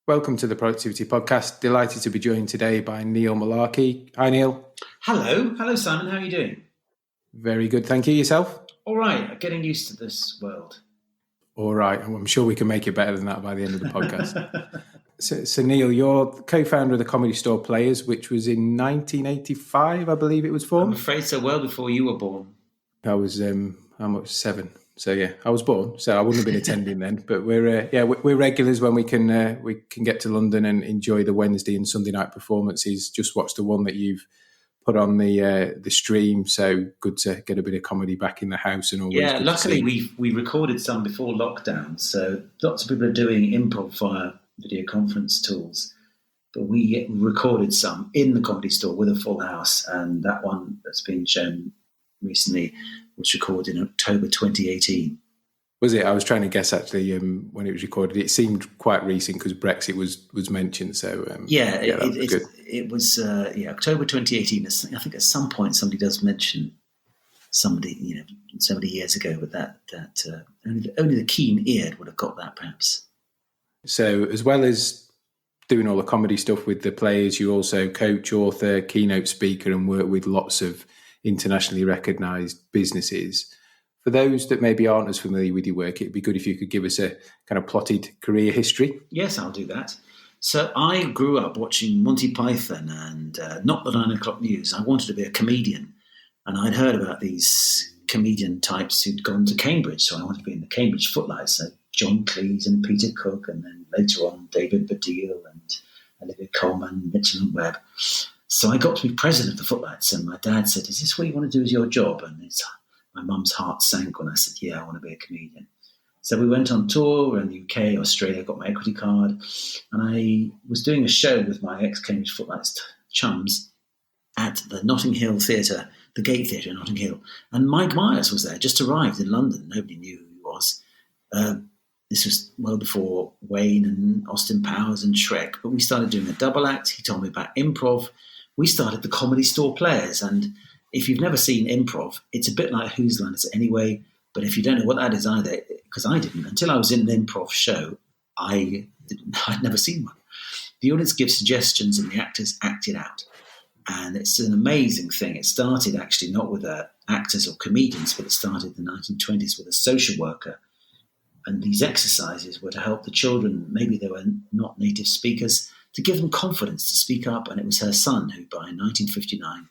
Welcome to the Productivity Podcast. Delighted to be joined today by Neil Malarkey. Hi, Neil. Hello, Simon. How are you doing? Very good, thank you. Yourself? All right. Getting used to this world. All right. I'm sure we can make it better than that by the end of the podcast. So, Neil, you're co-founder of the Comedy Store Players, which was in 1985, I believe it was formed. I'm afraid so. Well before you were born. I was, how much? 7. So yeah, I was born, so I wouldn't have been attending then. But we're regulars when we can get to London and enjoy the Wednesday and Sunday night performances. Just watched the one that you've put on the stream, so good to get a bit of comedy back in the house and all. Yeah, luckily we recorded some before lockdown, so lots of people are doing improv via video conference tools. But we recorded some in the Comedy Store with a full house, and that one that's been shown recently was recorded in October 2018. Was it? I was trying to guess actually when it was recorded. It seemed quite recent because Brexit was mentioned. So it was October 2018. I think at some point somebody does mention somebody so many years ago, but that only the keen-eared would have got that perhaps. So as well as doing all the comedy stuff with the players, you also coach, author, keynote speaker, and work with lots of internationally recognised businesses. For those that maybe aren't as familiar with your work, it'd be good if you could give us a kind of plotted career history. Yes, I'll do that. So I grew up watching Monty Python and not the 9 o'clock news. I wanted to be a comedian, and I'd heard about these comedian types who'd gone to Cambridge, so I wanted to be in the Cambridge Footlights. So John Cleese and Peter Cook, and then later on David Baddiel and Olivia Colman, Mitchell and Webb. So I got to be president of the Footlights, and my dad said, "Is this what you want to do as your job?" And my mum's heart sank when I said, "Yeah, I want to be a comedian." So we went on tour around the UK, Australia, got my equity card, and I was doing a show with my ex-Cambridge Footlights chums at the Notting Hill Theatre, the Gate Theatre in Notting Hill. And Mike Myers was there, just arrived in London. Nobody knew who he was. This was well before Wayne and Austin Powers and Shrek, but we started doing a double act. He told me about improv. We started the Comedy Store Players, and if you've never seen improv, it's a bit like Whose Line Is It Anyway? But if you don't know what that is either, because I didn't, until I was in an improv show, I'd never seen one. The audience gives suggestions and the actors act it out. And it's an amazing thing. It started actually not with actors or comedians, but it started in the 1920s with a social worker. And these exercises were to help the children, maybe they were not native speakers, to give them confidence to speak up. And it was her son who, by 1959,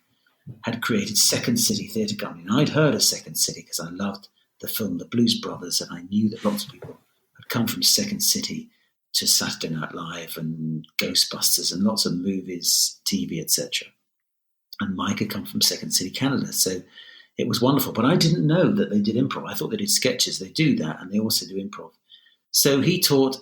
had created Second City Theatre Company. And I'd heard of Second City because I loved the film The Blues Brothers, and I knew that lots of people had come from Second City to Saturday Night Live and Ghostbusters and lots of movies, TV, etc. And Mike had come from Second City, Canada. So it was wonderful. But I didn't know that they did improv. I thought they did sketches. They do that, and they also do improv. So he taught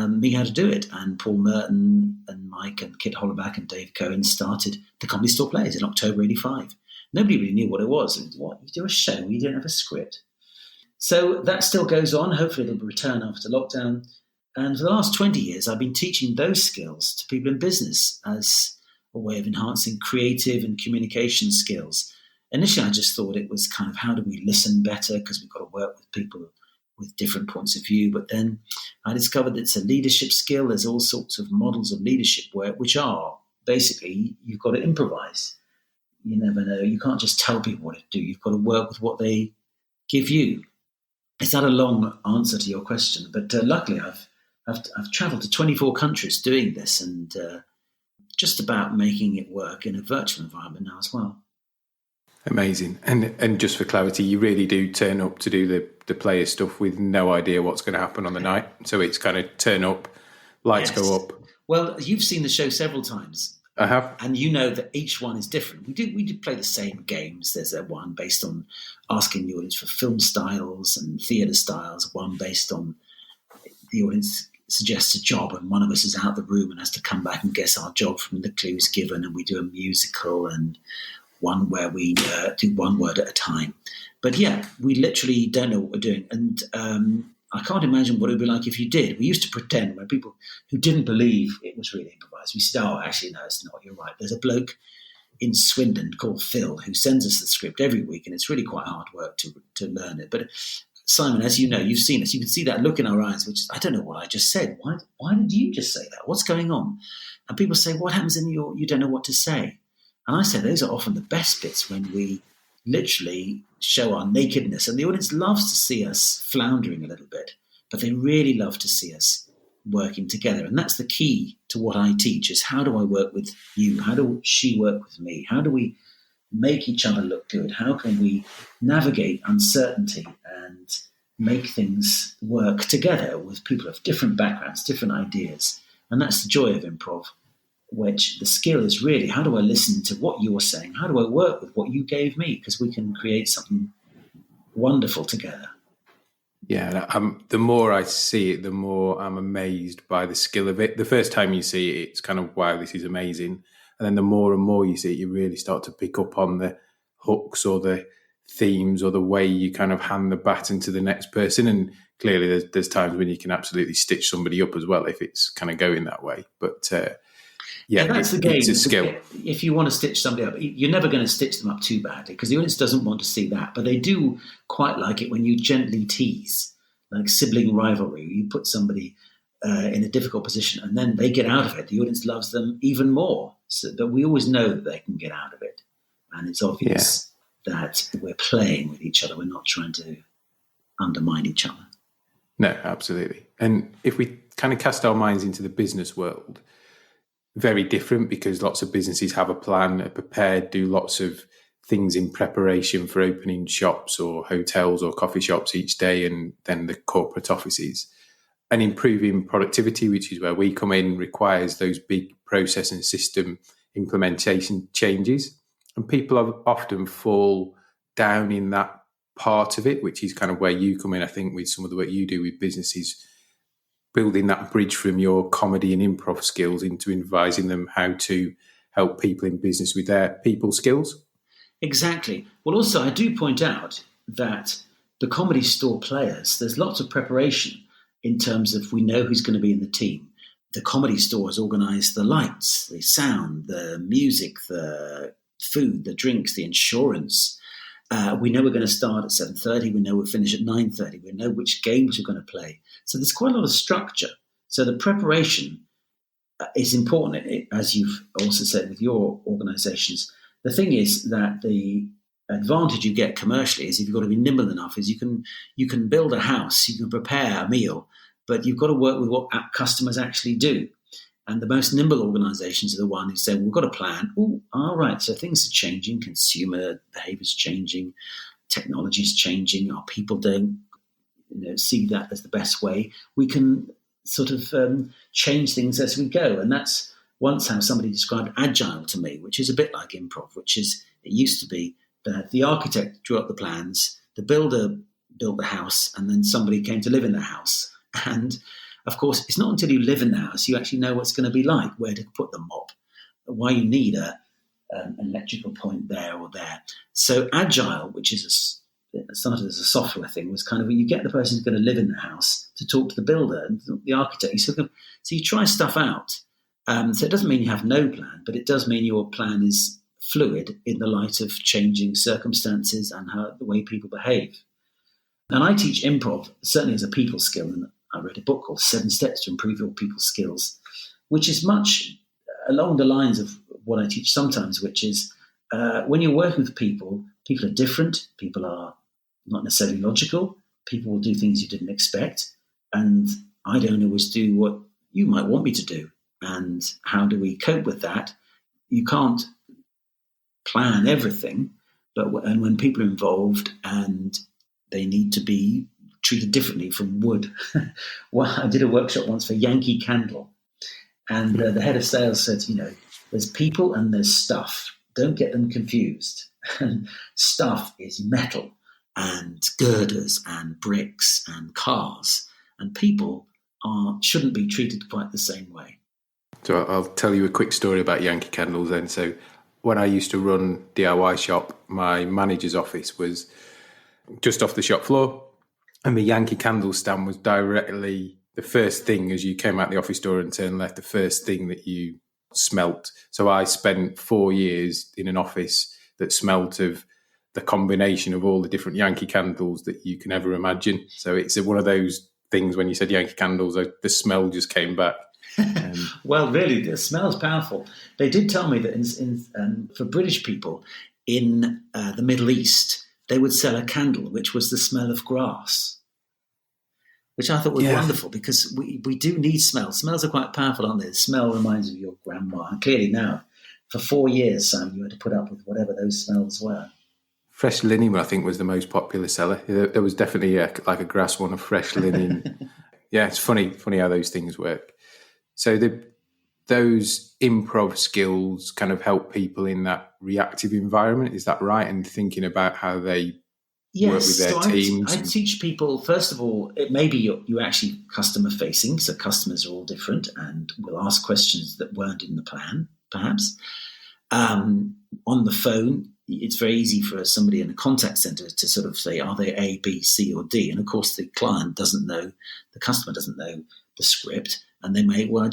me how to do it. And Paul Merton and Mike and Kit Hollaback and Dave Cohen started the Comedy Store Players in October 85. Nobody really knew what it was. It was, what, you do a show where you don't have a script? So that still goes on. Hopefully it'll return after lockdown. And for the last 20 years, I've been teaching those skills to people in business as a way of enhancing creative and communication skills. Initially, I just thought it was kind of how do we listen better, because we've got to work with people with different points of view. But then I discovered it's a leadership skill. There's all sorts of models of leadership work, which are basically you've got to improvise. You never know. You can't just tell people what to do. You've got to work with what they give you. Is that a long answer to your question? But luckily, I've travelled to 24 countries doing this and just about making it work in a virtual environment now as well. Amazing. And just for clarity, you really do turn up to do the player stuff with no idea what's going to happen on the night. So it's kind of turn up, lights go up. Well, you've seen the show several times. I have. And you know that each one is different. We do play the same games. There's one based on asking the audience for film styles and theatre styles, one based on the audience suggests a job and one of us is out of the room and has to come back and guess our job from the clues given, and we do a musical, and one where we do one word at a time. But yeah, we literally don't know what we're doing. And I can't imagine what it would be like if you did. We used to pretend when people who didn't believe it was really improvised, we said, oh, actually, no, it's not. You're right. There's a bloke in Swindon called Phil who sends us the script every week, and it's really quite hard work to learn it. But Simon, as you know, you've seen us. You can see that look in our eyes, which is, I don't know what I just said. Why did you just say that? What's going on? And people say, what happens in you don't know what to say. And I say those are often the best bits, when we literally show our nakedness. And the audience loves to see us floundering a little bit, but they really love to see us working together. And that's the key to what I teach, is how do I work with you? How do she work with me? How do we make each other look good? How can we navigate uncertainty and make things work together with people of different backgrounds, different ideas? And that's the joy of improv, which the skill is really, how do I listen to what you're saying? How do I work with what you gave me? Because we can create something wonderful together. Yeah, the more I see it, the more I'm amazed by the skill of it. The first time you see it, it's kind of, wow, this is amazing. And then the more and more you see it, you really start to pick up on the hooks or the themes or the way you kind of hand the baton to the next person. And clearly there's times when you can absolutely stitch somebody up as well if it's kind of going that way. But yeah, that's the game. It's a skill. If you want to stitch somebody up, you're never going to stitch them up too badly, because the audience doesn't want to see that. But they do quite like it when you gently tease, like sibling rivalry. You put somebody in a difficult position and then they get out of it. The audience loves them even more. So that we always know that they can get out of it. And it's obvious that we're playing with each other. We're not trying to undermine each other. No, absolutely. And if we kind of cast our minds into the business world, very different, because lots of businesses have a plan, are prepared, do lots of things in preparation for opening shops or hotels or coffee shops each day, and then the corporate offices. And improving productivity, which is where we come in, requires those big process and system implementation changes. And people often fall down in that part of it, which is kind of where you come in, I think, with some of the work you do with businesses, building that bridge from your comedy and improv skills into advising them how to help people in business with their people skills. Exactly. Well, also, I do point out that the Comedy Store players, there's lots of preparation in terms of, we know who's going to be in the team. The Comedy Store has organised the lights, the sound, the music, the food, the drinks, the insurance. We know we're going to start at 7:30. We know we'll finish at 9:30. We know which games we're going to play. So there's quite a lot of structure. So the preparation is important, as you've also said with your organisations. The thing is that the advantage you get commercially is, if you've got to be nimble enough, is you can build a house, you can prepare a meal, but you've got to work with what customers actually do. And the most nimble organizations are the ones who say, well, we've got a plan. Oh, all right. So things are changing. Consumer behavior is changing. Technology is changing. Our people don't see that as the best way. We can sort of change things as we go. And that's once how somebody described agile to me, which is a bit like improv, which is, it used to be that the architect drew up the plans, the builder built the house, and then somebody came to live in the house. And of course, it's not until you live in the house you actually know what's going to be like, where to put the mop, why you need an electrical point there or there. So agile, which is started as a software thing, was kind of where you get the person who's going to live in the house to talk to the builder and the architect. So you try stuff out. So it doesn't mean you have no plan, but it does mean your plan is fluid in the light of changing circumstances and the way people behave. And I teach improv, certainly as a people skill, and I read a book called 7 Steps to Improve Your People Skills, which is much along the lines of what I teach sometimes, which is when you're working with people, people are different, people are not necessarily logical, people will do things you didn't expect, and I don't always do what you might want me to do. And how do we cope with that? You can't plan everything, and when people are involved and they need to be treated differently from wood. Well, I did a workshop once for Yankee Candle, and the head of sales said, there's people and there's stuff. Don't get them confused. And stuff is metal and girders and bricks and cars, and people shouldn't be treated quite the same way. So I'll tell you a quick story about Yankee Candles then. So when I used to run DIY shop, my manager's office was just off the shop floor, and the Yankee Candle stand was directly the first thing as you came out the office door and turned left, the first thing that you smelt. So I spent 4 years in an office that smelt of the combination of all the different Yankee candles that you can ever imagine. So it's one of those things when you said Yankee candles, the smell just came back. Well, really, the smell's powerful. They did tell me that for British people in the Middle East, they would sell a candle which was the smell of grass, which I thought was wonderful, because we do need smells. Smells are quite powerful, aren't they? The smell reminds you of your grandma. And clearly now, for 4 years, Sam, you had to put up with whatever those smells were. Fresh linen, I think, was the most popular seller. There was definitely like a grass one of fresh linen. Yeah, it's funny how those things work. So those improv skills kind of help people in that reactive environment. Is that right? And thinking about how they work with their teams. I teach people, first of all, maybe you're actually customer facing, so customers are all different and will ask questions that weren't in the plan, perhaps. On the phone, it's very easy for somebody in a contact center to sort of say, are they A, B, C, or D? And of course, the client doesn't know, the customer doesn't know the script. And they may, well,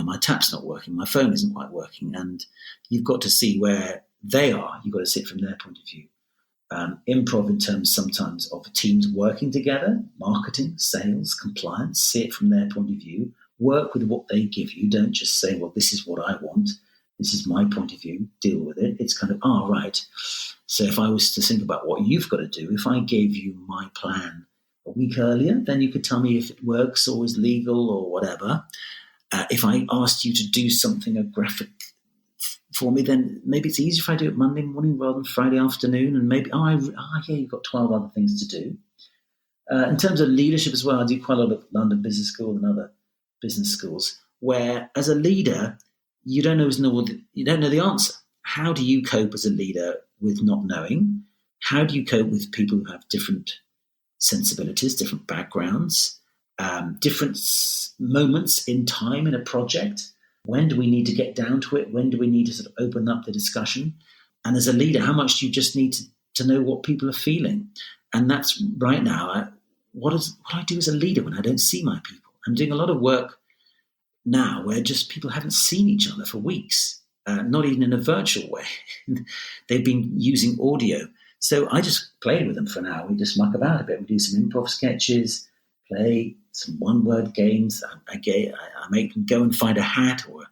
my tap's not working, my phone isn't quite working. And you've got to see where they are. You've got to see it from their point of view. Improv in terms sometimes of teams working together, marketing, sales, compliance, see it from their point of view, work with what they give you. Don't just say, well, this is what I want. This is my point of view, deal with it. It's kind of, right. So if I was to think about what you've got to do, if I gave you my plan a week earlier, then you could tell me if it works or is legal or whatever. If I asked you to do something, a graphic for me, then maybe it's easier if I do it Monday morning rather than Friday afternoon. And maybe, you've got 12 other things to do. In terms of leadership as well, I do quite a lot at London Business School and other business schools, where as a leader, you don't know the answer. How do you cope as a leader with not knowing? How do you cope with people who have different sensibilities, different backgrounds, different moments in time in a project? When do we need to get down to it? When do we need to sort of open up the discussion? And as a leader, how much do you just need to know what people are feeling? And that's right now, what do I do as a leader when I don't see my people? I'm doing a lot of work now where just people haven't seen each other for weeks, not even in a virtual way. They've been using audio. So I just play with them for an hour. We just muck about a bit. We do some improv sketches, play some one-word games. I make them go and find a hat or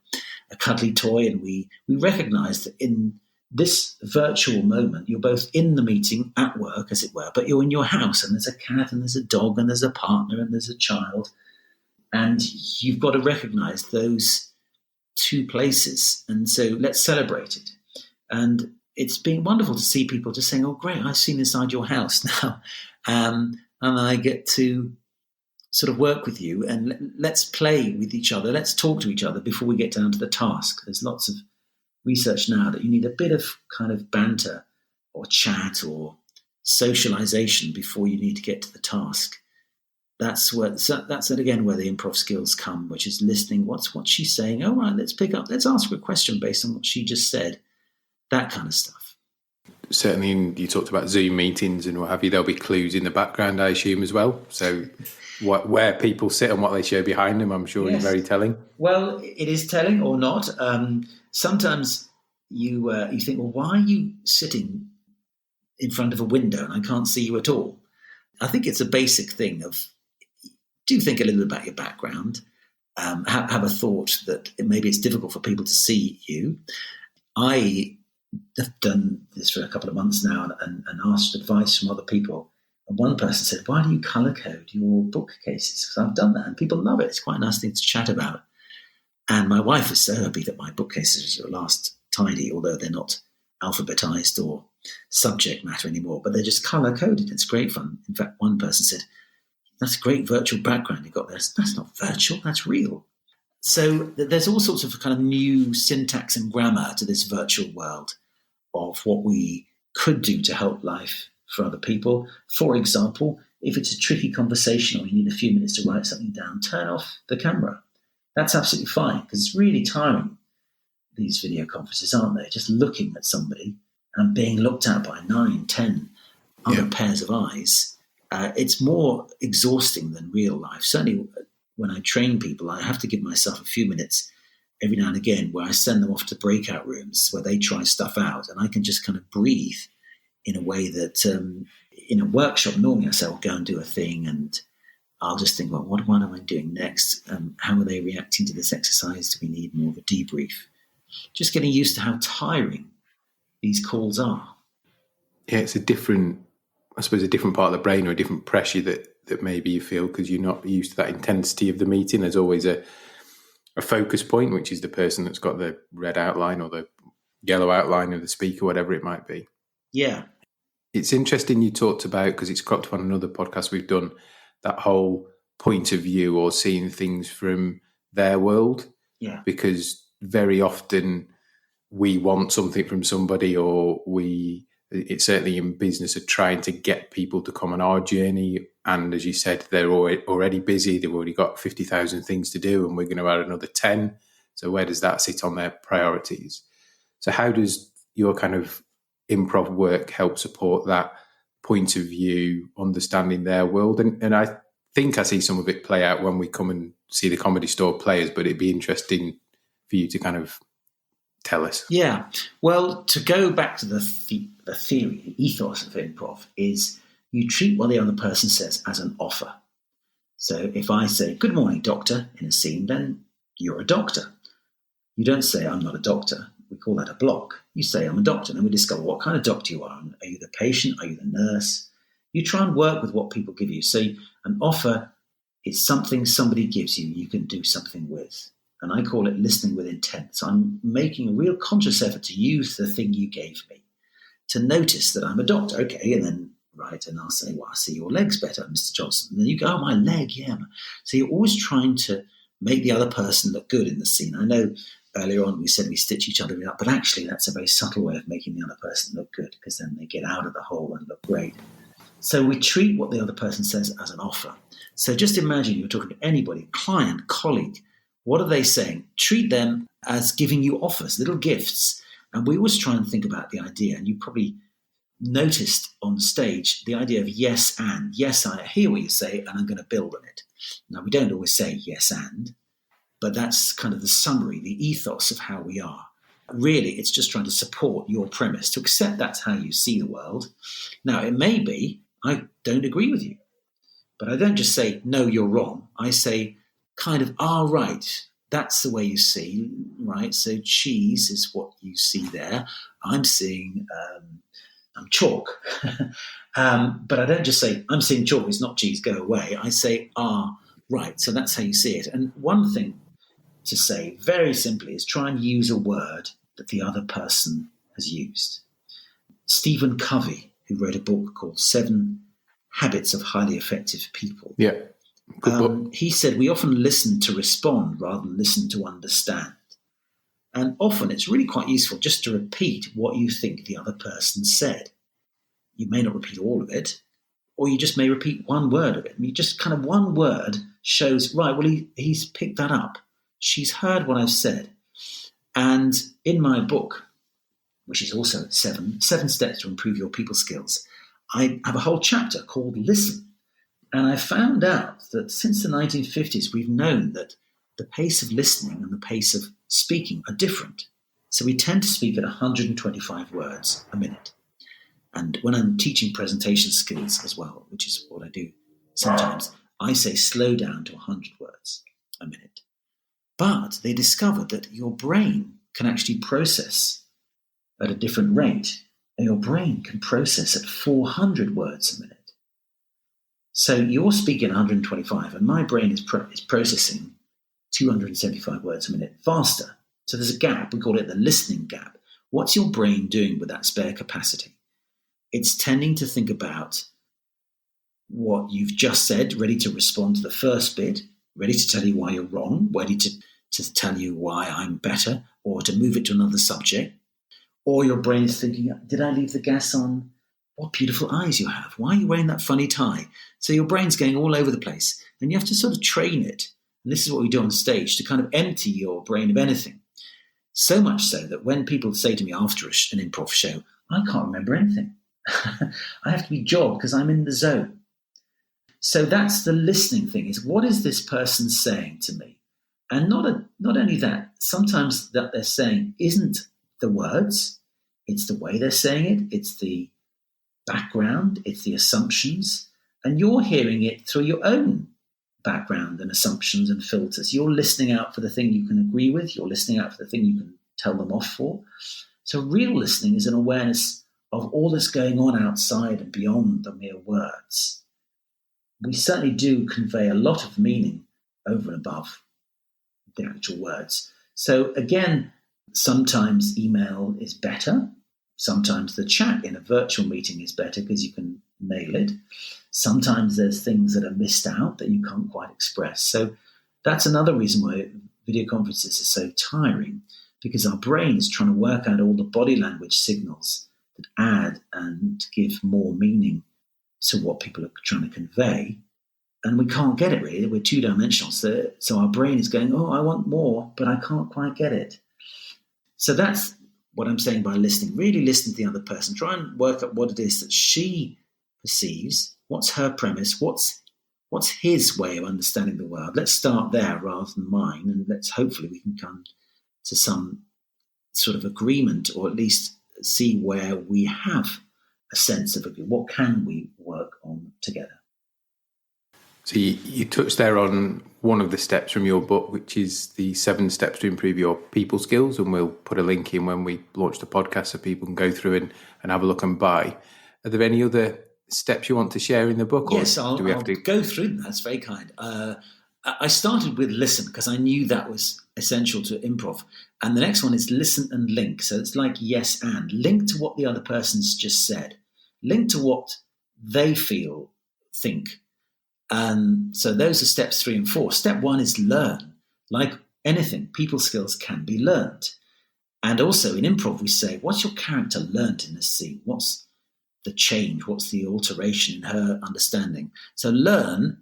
a cuddly toy, and we recognize that in this virtual moment, you're both in the meeting at work, as it were, but you're in your house, and there's a cat and there's a dog and there's a partner and there's a child. And you've got to recognize those two places. And so let's celebrate it. And it's been wonderful to see people just saying, oh, great, I've seen inside your house now. And I get to sort of work with you and let's play with each other. Let's talk to each other before we get down to the task. There's lots of research now that you need a bit of kind of banter or chat or socialization before you need to get to the task. That's again where the improv skills come, which is listening. What's she saying? Oh, right, let's ask her a question based on what she just said. That kind of stuff. Certainly, you talked about Zoom meetings and what have you. There'll be clues in the background, I assume, as well. So where people sit and what they show behind them, I'm sure, is very telling. Well, it is telling or not. Sometimes you think, well, why are you sitting in front of a window and I can't see you at all? I think it's a basic thing of, do think a little bit about your background. Have a thought that maybe it's difficult for people to see you. I have done this for a couple of months now and asked advice from other people. And one person said, why do you color code your bookcases? Because I've done that and people love it. It's quite a nice thing to chat about. And my wife is so happy that my bookcases are last tidy, although they're not alphabetized or subject matter anymore, but they're just color coded. It's great fun. In fact, one person said, that's a great virtual background you got there. That's not virtual, that's real. So there's all sorts of kind of new syntax and grammar to this virtual world of what we could do to help life for other people. For example, if it's a tricky conversation or you need a few minutes to write something down, turn off the camera. That's absolutely fine, because it's really tiring, these video conferences, aren't they? Just looking at somebody and being looked at by 9, 10 other pairs of eyes. It's more exhausting than real life. Certainly when I train people, I have to give myself a few minutes every now and again where I send them off to breakout rooms where they try stuff out and I can just kind of breathe in a way that in a workshop, normally I say, I'll go and do a thing and I'll just think, well, what am I doing next? How are they reacting to this exercise? Do we need more of a debrief? Just getting used to how tiring these calls are. Yeah, it's a different part of the brain or a different pressure that maybe you feel because you're not used to that intensity of the meeting. There's always a focus point, which is the person that's got the red outline or the yellow outline of the speaker, whatever it might be. Yeah. It's interesting you talked about, because it's cropped up on another podcast we've done, that whole point of view or seeing things from their world. Yeah. Because very often we want something from somebody, or it's certainly in business of trying to get people to come on our journey. And as you said, they're already busy. They've already got 50,000 things to do, and we're going to add another 10. So where does that sit on their priorities? So how does your kind of improv work help support that point of view, understanding their world? And I think I see some of it play out when we come and see the Comedy Store players, but it'd be interesting for you to kind of tell us. Yeah. Well, to go back to the theory, the ethos of improv is you treat what the other person says as an offer. So if I say, "Good morning, doctor," in a scene, then you're a doctor. You don't say, "I'm not a doctor." We call that a block. You say, "I'm a doctor." And then we discover what kind of doctor you are. Are you the patient? Are you the nurse? You try and work with what people give you. So an offer is something somebody gives you, you can do something with. And I call it listening with intent. So I'm making a real conscious effort to use the thing you gave me, to notice that I'm a doctor. Okay, and then, right, and I'll say, "Well, I see your leg's better, Mr. Johnson." And then you go, "Oh, my leg, yeah." So you're always trying to make the other person look good in the scene. I know earlier on we said we stitch each other up, but actually that's a very subtle way of making the other person look good, because then they get out of the hole and look great. So we treat what the other person says as an offer. So just imagine you're talking to anybody, client, colleague. What are they saying? Treat them as giving you offers, little gifts. And we always try and think about the idea, and you probably noticed on stage the idea of yes and. Yes, I hear what you say, and I'm going to build on it. Now, we don't always say yes and, but that's kind of the summary, the ethos of how we are. Really, it's just trying to support your premise, to accept that's how you see the world. Now, it may be, I don't agree with you, but I don't just say, "No, you're wrong." I say, kind of, right, that's the way you see, right? So cheese is what you see there. I'm seeing chalk. But I don't just say, "I'm seeing chalk, it's not cheese, go away." I say, right, so that's how you see it. And one thing to say very simply is try and use a word that the other person has used. Stephen Covey, who wrote a book called 7 Habits of Highly Effective People. Yeah. He said, we often listen to respond rather than listen to understand. And often it's really quite useful just to repeat what you think the other person said. You may not repeat all of it, or you just may repeat one word of it. And you just kind of one word shows, right, well, he's picked that up. She's heard what I've said. And in my book, which is also 7 Steps to Improve Your People Skills, I have a whole chapter called Listen. And I found out that since the 1950s, we've known that the pace of listening and the pace of speaking are different. So we tend to speak at 125 words a minute. And when I'm teaching presentation skills as well, which is what I do sometimes, I say slow down to 100 words a minute. But they discovered that your brain can actually process at a different rate. And your brain can process at 400 words a minute. So you're speaking 125, and my brain is processing 275 words a minute faster. So there's a gap. We call it the listening gap. What's your brain doing with that spare capacity? It's tending to think about what you've just said, ready to respond to the first bit, ready to tell you why you're wrong, ready to tell you why I'm better, or to move it to another subject. Or your brain is thinking, did I leave the gas on? What beautiful eyes you have. Why are you wearing that funny tie? So your brain's going all over the place, and you have to sort of train it. And this is what we do on stage, to kind of empty your brain of anything. So much so that when people say to me after an improv show, I can't remember anything. I have to be jogged because I'm in the zone. So that's the listening thing, is what is this person saying to me? And not only that, sometimes that they're saying isn't the words, it's the way they're saying it, it's the background, it's the assumptions, and you're hearing it through your own background and assumptions and filters. You're listening out for the thing you can agree with. You're listening out for the thing you can tell them off for. So real listening is an awareness of all that's going on outside and beyond the mere words. We certainly do convey a lot of meaning over and above the actual words. So again, sometimes email is better. Sometimes the chat in a virtual meeting is better because you can nail it. Sometimes there's things that are missed out that you can't quite express. So that's another reason why video conferences are so tiring, because our brain is trying to work out all the body language signals that add and give more meaning to what people are trying to convey. And we can't get it really. We're two-dimensional. So our brain is going, oh, I want more, but I can't quite get it. So that's what I'm saying by listening. Really listen to the other person. Try and work out what it is that she perceives. What's her premise? What's his way of understanding the world? Let's start there rather than mine. And hopefully we can come to some sort of agreement, or at least see where we have a sense of agreement. What can we work on together? So you touched there on one of the steps from your book, which is the 7 steps to improve your people skills. And we'll put a link in when we launch the podcast so people can go through and have a look and buy. Are there any other steps you want to share in the book? Yes, I'll go through them. That's very kind. I started with listen because I knew that was essential to improv. And the next one is listen and link. So it's like yes and. Link to what the other person's just said. Link to what they think. So those are steps 3 and 4. Step 1 is learn. Like anything, people skills can be learned. And also in improv, we say, what's your character learned in this scene? What's the change? What's the alteration in her understanding? So learn,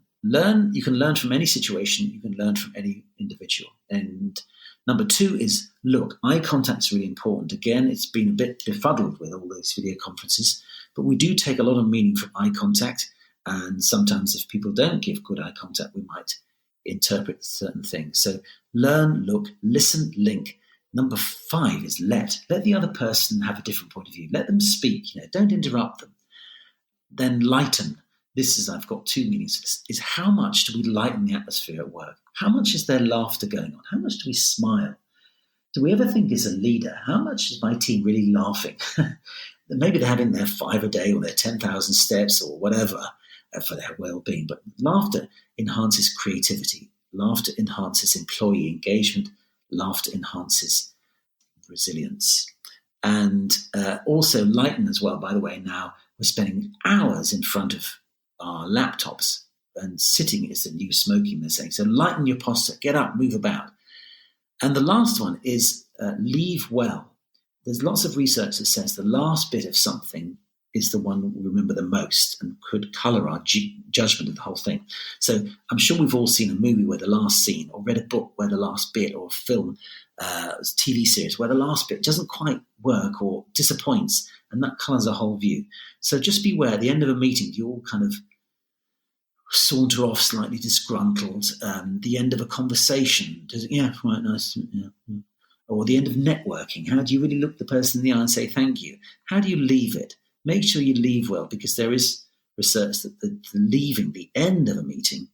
you can learn from any situation. You can learn from any individual. And number 2 is look. Eye contact is really important. Again, it's been a bit befuddled with all those video conferences, but we do take a lot of meaning from eye contact. And sometimes if people don't give good eye contact, we might interpret certain things. So learn, look, listen, link. Number 5 is let the other person have a different point of view. Let them speak, don't interrupt them. Then lighten. I've got 2 meanings for this, is how much do we lighten the atmosphere at work? How much is there laughter going on? How much do we smile? Do we ever think as a leader, how much is my team really laughing? Maybe they're having their 5 a day or their 10,000 steps or whatever for their well-being. But laughter enhances creativity. Laughter enhances employee engagement. Laughter enhances resilience. And also lighten as well. By the way, now we're spending hours in front of our laptops, and sitting is the new smoking, they're saying. So lighten your posture, get up, move about. And the last one is leave well. There's lots of research that says the last bit of something is the one we remember the most and could colour our judgment of the whole thing. So I'm sure we've all seen a movie where the last scene, or read a book where the last bit, or a film, TV series where the last bit doesn't quite work or disappoints, and that colours the whole view. So just beware, at the end of a meeting, you all kind of saunter off slightly disgruntled. The end of a conversation, quite nice. Yeah. Or the end of networking. How do you really look the person in the eye and say thank you? How do you leave it? Make sure you leave well, because there is research that the leaving, the end of a meeting,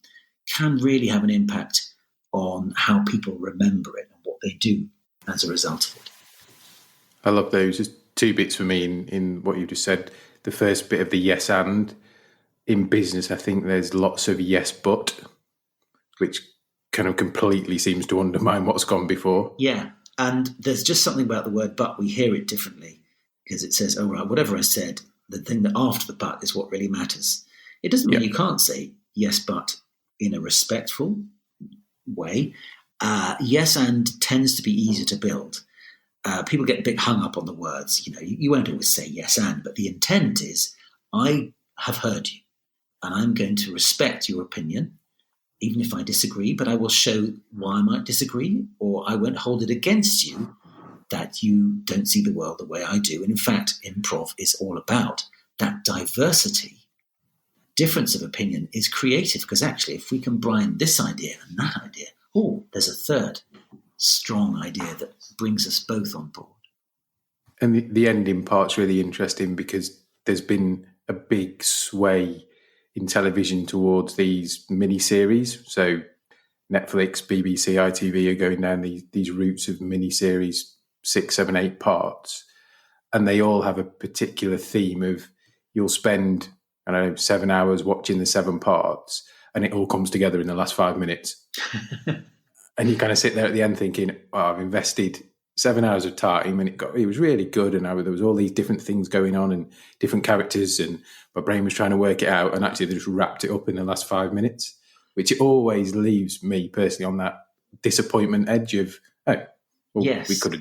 can really have an impact on how people remember it and what they do as a result of it. I love those. There's 2 bits for me in what you just said. The first bit of the yes and. In business, I think there's lots of yes but, which kind of completely seems to undermine what's gone before. Yeah, and there's just something about the word but, we hear it differently, because it says, oh, right, whatever I said, the thing that after the but is what really matters. It doesn't mean you can't say yes but in a respectful way. Yes and tends to be easier to build. People get a bit hung up on the words. You won't always say yes and, but the intent is, I have heard you, and I'm going to respect your opinion, even if I disagree, but I will show why I might disagree, or I won't hold it against you that you don't see the world the way I do. And in fact, improv is all about that diversity. Difference of opinion is creative, because actually if we combine this idea and that idea, there's a third strong idea that brings us both on board. And the ending part's really interesting, because there's been a big sway in television towards these mini-series. So Netflix, BBC, ITV are going down these routes of mini-series, 6, 7, 8 parts. And they all have a particular theme of you'll spend, 7 hours watching the 7 parts and it all comes together in the last 5 minutes. And you kind of sit there at the end thinking, I've invested 7 hours of time and it was really good. And there was all these different things going on and different characters and my brain was trying to work it out. And actually they just wrapped it up in the last 5 minutes, which always leaves me personally on that disappointment edge of, yes. we could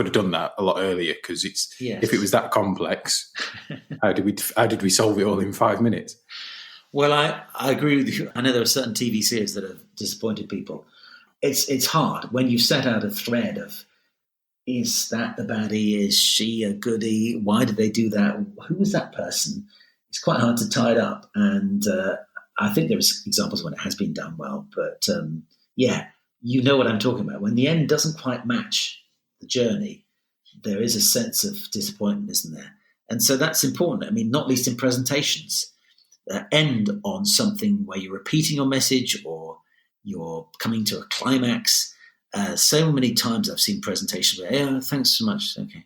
have done that a lot earlier because if it was that complex, how did we solve it all in 5 minutes? Well, I agree with you. I know there are certain TV series that have disappointed people. It's hard when you set out a thread of, is that the baddie? Is she a goodie? Why did they do that? Who was that person? It's quite hard to tie it up. And I think there's examples when it has been done well. But you know what I'm talking about. When the end doesn't quite match the journey, there is a sense of disappointment, isn't there? And so that's important. I mean, not least in presentations. End on something where you're repeating your message or you're coming to a climax. So many times I've seen presentations where, thanks so much. Okay.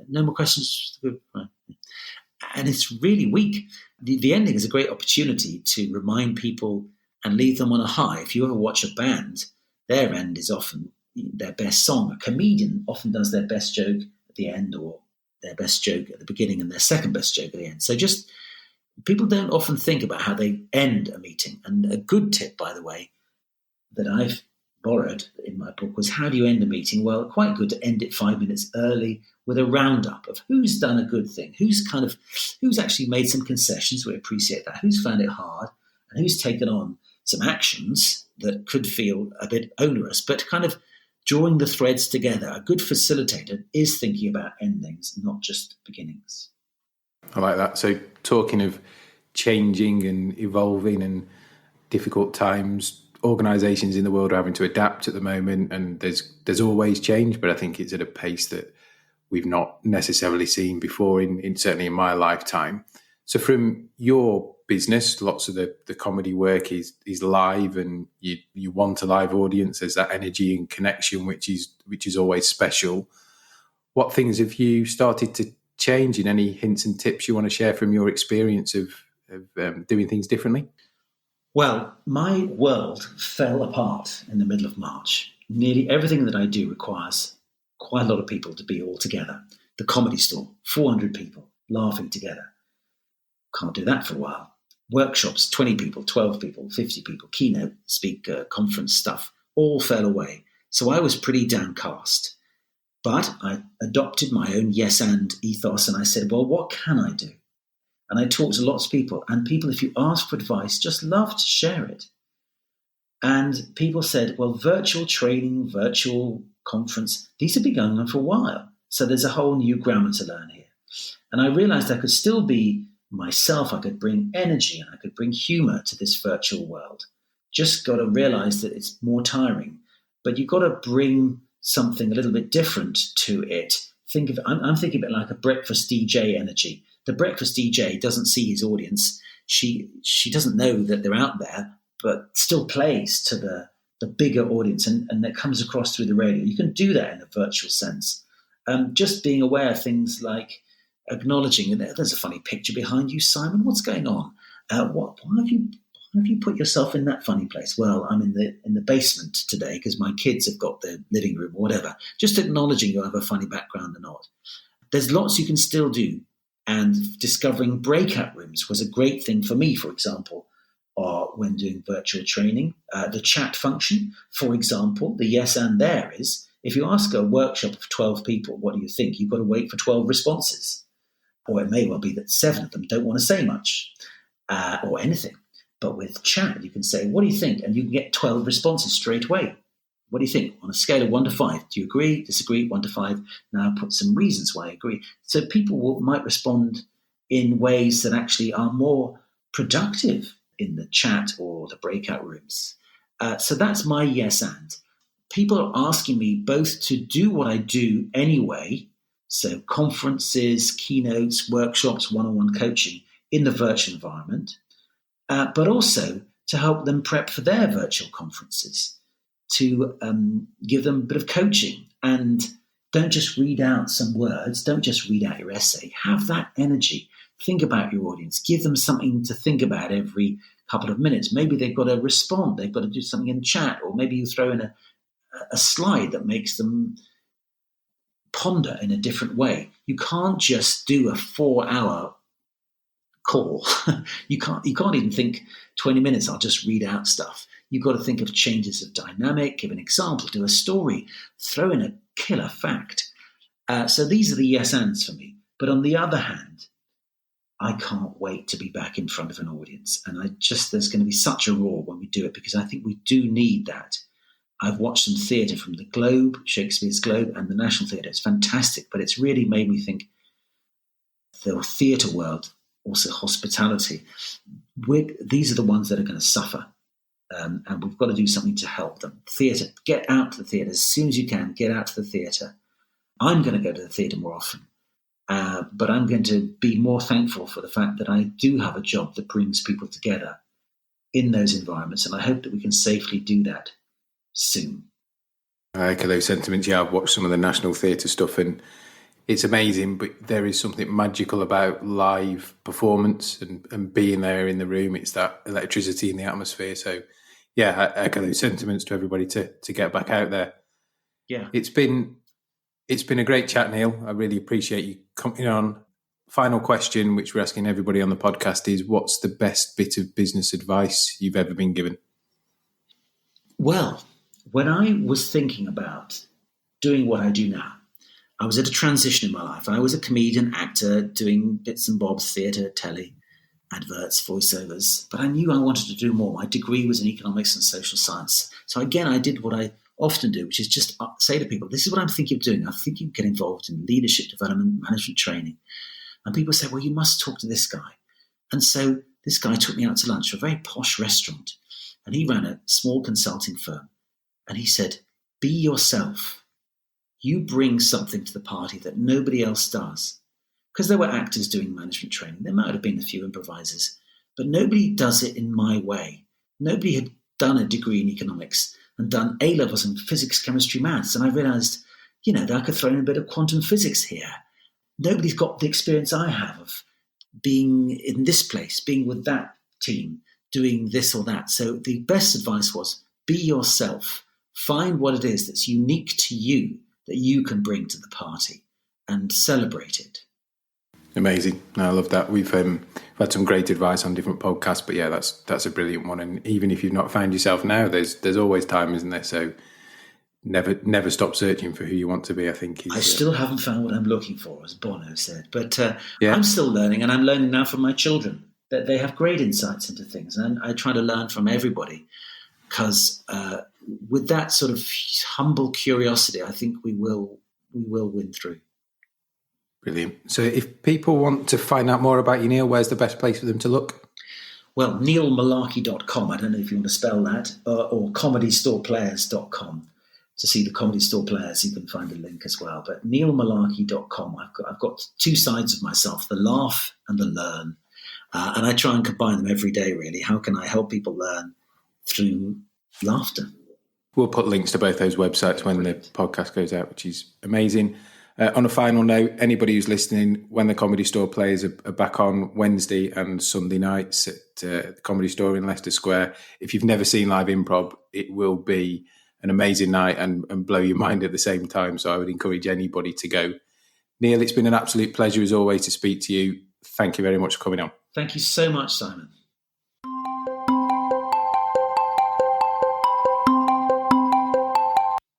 No more questions. And it's really weak. The ending is a great opportunity to remind people and leave them on a high. If you ever watch a band, their end is often their best song. A comedian often does their best joke at the end or their best joke at the beginning and their second best joke at the end. So just people don't often think about how they end a meeting. And a good tip, by the way, that I've borrowed in my book was how do you end a meeting? Well, quite good to end it 5 minutes early with a roundup of who's done a good thing, who's actually made some concessions. We appreciate that. Who's found it hard and who's taken on some actions that could feel a bit onerous, but kind of drawing the threads together. A good facilitator is thinking about endings, not just beginnings. I like that. So talking of changing and evolving and difficult times, organisations in the world are having to adapt at the moment, and there's always change, but I think it's at a pace that we've not necessarily seen before in certainly in my lifetime. So from your business, lots of the comedy work is live, and you want a live audience. There's that energy and connection, which is always special. What things have you started to change, and any hints and tips you want to share from your experience of doing things differently? Well, my world fell apart in the middle of March. Nearly everything that I do requires quite a lot of people to be all together. The Comedy Store, 400 people laughing together. Can't do that for a while. Workshops, 20 people, 12 people, 50 people, keynote speaker, conference stuff, all fell away. So I was pretty downcast. But I adopted my own yes and ethos, and I said, well, what can I do? And I talked to lots of people, and people, if you ask for advice, just love to share it. And people said, well, virtual training, virtual conference, these have been going on for a while. So there's a whole new grammar to learn here. And I realized I could still be myself. I could bring energy and I could bring humor to this virtual world. Just got to realize that it's more tiring, but you've got to bring something a little bit different to it. I'm thinking of it like a breakfast DJ energy. The breakfast DJ doesn't see his audience. She doesn't know that they're out there, but still plays to the bigger audience, and that comes across through the radio. You can do that in a virtual sense. Just being aware of things like acknowledging, there's a funny picture behind you, Simon. What's going on? Why have you put yourself in that funny place? Well, I'm in the basement today because my kids have got their living room or whatever. Just acknowledging you have a funny background or not. There's lots you can still do. And discovering breakout rooms was a great thing for me, for example, when doing virtual training. The chat function, for example, the yes and there is, if you ask a workshop of 12 people, what do you think? You've got to wait for 12 responses. Or it may well be that 7 of them don't want to say much or anything. But with chat, you can say, what do you think? And you can get 12 responses straight away. What do you think? On a scale of 1 to 5, do you agree, disagree, 1 to 5? Now put some reasons why I agree. So people might respond in ways that actually are more productive in the chat or the breakout rooms. So that's my yes and. People are asking me both to do what I do anyway, so conferences, keynotes, workshops, one-on-one coaching, in the virtual environment, but also to help them prep for their virtual conferences, to give them a bit of coaching. And don't just read out some words, don't just read out your essay, have that energy. Think about your audience, give them something to think about every couple of minutes. Maybe they've got to respond, they've got to do something in chat, or maybe you throw in a slide that makes them ponder in a different way. You can't just do a 4-hour call. You can't even think 20 minutes, I'll just read out stuff. You've got to think of changes of dynamic, give an example, do a story, throw in a killer fact. So these are the yes ands for me. But on the other hand, I can't wait to be back in front of an audience. And there's going to be such a roar when we do it, because I think we do need that. I've watched some theatre from the Globe, Shakespeare's Globe, and the National Theatre. It's fantastic, but it's really made me think the theatre world, also hospitality, these are the ones that are going to suffer. And we've got to do something to help them. Theatre, get out to the theatre as soon as you can. Get out to the theatre. I'm going to go to the theatre more often, but I'm going to be more thankful for the fact that I do have a job that brings people together in those environments, and I hope that we can safely do that soon. I echo those sentiments. Yeah, I've watched some of the National Theatre stuff, and it's amazing, but there is something magical about live performance and being there in the room. It's that electricity in the atmosphere. So, yeah, I echo those sentiments to everybody to get back out there. Yeah, it's been a great chat, Neil. I really appreciate you coming on. Final question, which we're asking everybody on the podcast, is what's the best bit of business advice you've ever been given? Well, when I was thinking about doing what I do now, I was at a transition in my life. I was a comedian, actor, doing bits and bobs, theatre, telly, adverts, voiceovers. But I knew I wanted to do more. My degree was in economics and social science. So again, I did what I often do, which is just say to people, this is what I'm thinking of doing. I'm thinking of getting involved in leadership development, management training. And people say, well, you must talk to this guy. And so this guy took me out to lunch to a very posh restaurant. And he ran a small consulting firm. And he said, be yourself. You bring something to the party that nobody else does. Because there were actors doing management training. There might have been a few improvisers. But nobody does it in my way. Nobody had done a degree in economics and done A-levels in physics, chemistry, maths. And I realized, that I could throw in a bit of quantum physics here. Nobody's got the experience I have of being in this place, being with that team, doing this or that. So the best advice was, be yourself. Find what it is that's unique to you that you can bring to the party and celebrate it. Amazing. No, I love that. We've had some great advice on different podcasts, but yeah, that's a brilliant one. And even if you've not found yourself now, there's always time, isn't there? So never stop searching for who you want to be, I think. I still haven't found what I'm looking for, as Bono said. But I'm still learning, and I'm learning now from my children that they have great insights into things. And I try to learn from everybody because with that sort of humble curiosity, I think we will win through. Brilliant. So if people want to find out more about you, Neil, where's the best place for them to look? Well, neilmalarkey.com. I don't know if you want to spell that, or comedystoreplayers.com. To see the Comedy Store Players, you can find a link as well. But neilmalarkey.com, I've got two sides of myself, the laugh and the learn. And I try and combine them every day, really. How can I help people learn through laughter? We'll put links to both those websites when the podcast goes out, which is amazing. On a final note, anybody who's listening, when the Comedy Store Players are back on Wednesday and Sunday nights at the Comedy Store in Leicester Square, if you've never seen live improv, it will be an amazing night and blow your mind at the same time. So I would encourage anybody to go. Neil, it's been an absolute pleasure as always to speak to you. Thank you very much for coming on. Thank you so much, Simon.